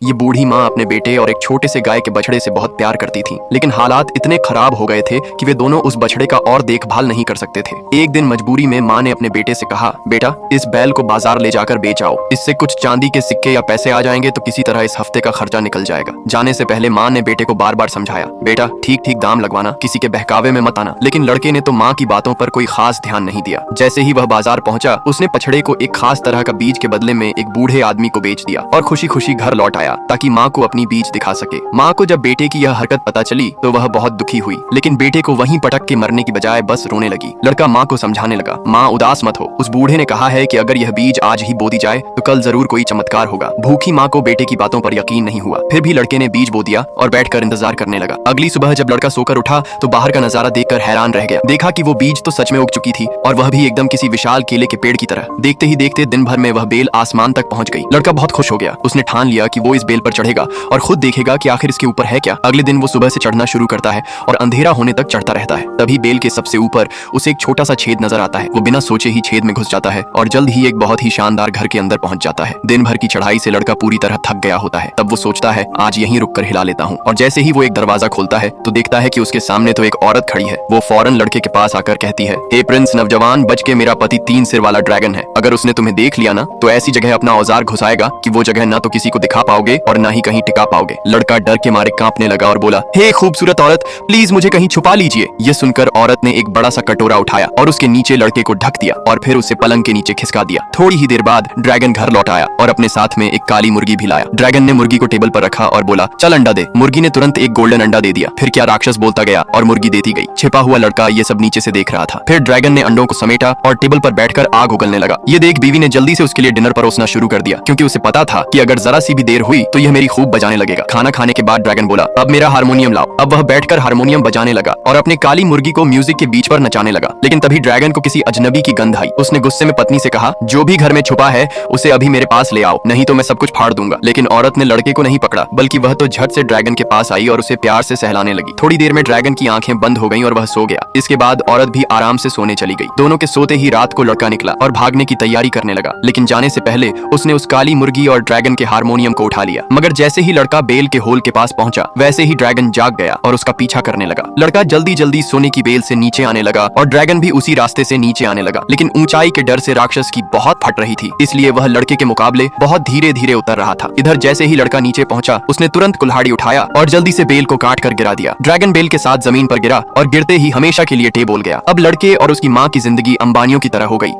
ये बूढ़ी माँ अपने बेटे और एक छोटे से गाय के बछड़े से बहुत प्यार करती थी, लेकिन हालात इतने खराब हो गए थे कि वे दोनों उस बछड़े का और देखभाल नहीं कर सकते थे। एक दिन मजबूरी में माँ ने अपने बेटे से कहा, बेटा इस बैल को बाजार ले जाकर बेच आओ, इससे कुछ चांदी के सिक्के या पैसे आ जाएंगे तो किसी तरह इस हफ्ते का खर्चा निकल जाएगा। जाने से पहले माँ ने बेटे को बार बार समझाया, बेटा ठीक ठीक दाम लगवाना, किसी के बहकावे में मत आना। लेकिन लड़के ने तो माँ की बातों पर कोई खास ध्यान नहीं दिया। जैसे ही वह बाजार पहुंचा, उसने बछड़े को एक खास तरह का बीज के बदले में एक बूढ़े आदमी को बेच दिया और खुशी खुशी घर लौट आया ताकि माँ को अपनी बीज दिखा सके। माँ को जब बेटे की यह हरकत पता चली तो वह बहुत दुखी हुई, लेकिन बेटे को वहीं पटक के मरने की बजाय बस रोने लगी। लड़का माँ को समझाने लगा, माँ उदास मत हो, उस बूढ़े ने कहा है कि अगर यह बीज आज ही बो दी जाए तो कल जरूर कोई चमत्कार होगा। भूखी माँ को बेटे की बातों पर यकीन नहीं हुआ, फिर भी लड़के ने बीज बो दिया और बैठकर इंतजार करने लगा। अगली सुबह जब लड़का सोकर उठा तो बाहर का नजारा देखकर हैरान रह गया। देखा कि वो बीज तो सच में उग चुकी थी और वह भी एकदम किसी विशाल केले के पेड़ की तरह। देखते ही देखते दिन भर में वह बेल आसमान तक पहुंच गई। लड़का बहुत खुश हो गया। उसने ठान लिया कि वो इस बेल पर चढ़ेगा और खुद देखेगा कि आखिर इसके ऊपर है क्या। अगले दिन वो सुबह से चढ़ना शुरू करता है और अंधेरा होने तक चढ़ता रहता है। तभी बेल के सबसे ऊपर उसे एक छोटा सा छेद नजर आता है। वो बिना सोचे ही छेद में घुस जाता है और जल्द ही एक बहुत ही शानदार घर के अंदर पहुंच जाता है। दिन भर की चढ़ाई से लड़का पूरी तरह थक गया होता है। तब वो सोचता है, आज यहीं रुक कर हिला लेता हूँ। और जैसे ही वो एक दरवाजा खोलता है तो देखता है कि उसके सामने तो एक औरत खड़ी है। वो फौरन लड़के के पास आकर कहती है, हे प्रिंस नवजवान, बच के, मेरा पति 3 सिर वाला ड्रैगन है। अगर उसने तुम्हें देख लिया ना तो ऐसी जगह अपना औजार घुसाएगा कि वो जगह ना तो किसी को दिखा पाओगे और ना ही कहीं टिका पाओगे। लड़का डर के मारे कांपने लगा और बोला, हे खूबसूरत औरत, प्लीज मुझे कहीं छुपा लीजिए। ये सुनकर औरत ने एक बड़ा सा कटोरा उठाया और उसके नीचे लड़के को ढक दिया और फिर उसे पलंग के नीचे खिसका दिया। थोड़ी ही देर बाद ड्रैगन घर लौट आया और अपने साथ में एक काली मुर्गी भी लाया। ड्रैगन ने मुर्गी को टेबल पर रखा और बोला, चल अंडा दे। मुर्गी ने तुरंत एक गोल्डन अंडा दे दिया। फिर क्या राक्षस बोलता गया और मुर्गी देती गई। छिपा हुआ लड़का ये सब नीचे से देख रहा था। फिर ड्रैगन ने अंडों को समेटा और टेबल पर बैठकर आग उगलने लगा। ये देख बीवी ने जल्दी से उसके लिए डिनर परोसना शुरू कर दिया, क्योंकि उसे पता था कि अगर जरा सी भी देर हुई तो यह मेरी खूब बजाने लगेगा। खाना खाने के बाद ड्रैगन बोला, अब मेरा हारमोनियम लाओ। अब वह बैठकर हारमोनियम बजाने लगा और अपने काली मुर्गी को म्यूजिक के बीच पर नचाने लगा। लेकिन तभी ड्रैगन को किसी अजनबी की गंध आई। उसने गुस्से में पत्नी से कहा, जो भी घर में छुपा है उसे अभी मेरे पास ले आओ, नहीं तो मैं सब कुछ फाड़ दूंगा। लेकिन औरत ने लड़के को नहीं पकड़ा, बल्कि वह तो झट से ड्रैगन के पास आई और उसे प्यार से सहलाने लगी। थोड़ी देर में ड्रैगन की आंखें बंद हो गईं और वह सो गया। इसके बाद औरत भी आराम से सोने चली गई। दोनों के सोते ही रात को लड़का निकला और भागने की तैयारी करने लगा, लेकिन जाने से पहले उसने उस काली मुर्गी और ड्रैगन के हारमोनियम को उठा लिया। मगर जैसे ही लड़का बेल के होल के पास पहुंचा, वैसे ही ड्रैगन जाग गया और उसका पीछा करने लगा। लड़का जल्दी जल्दी सोने की बेल से नीचे आने लगा और ड्रैगन भी उसी रास्ते से नीचे आने लगा। लेकिन ऊंचाई के डर से राक्षस की बहुत फट रही थी, इसलिए वह लड़के के मुकाबले बहुत धीरे धीरे उतर रहा था। इधर जैसे ही लड़का नीचे पहुंचा, उसने तुरंत कुल्हाड़ी उठाया और जल्दी से बेल को काट कर गिरा दिया। ड्रैगन बेल के साथ जमीन पर गिरा और गिरते ही हमेशा के लिए टेबोल गया। अब लड़के और उसकी माँ की जिंदगी अंबानियों की तरह हो गई।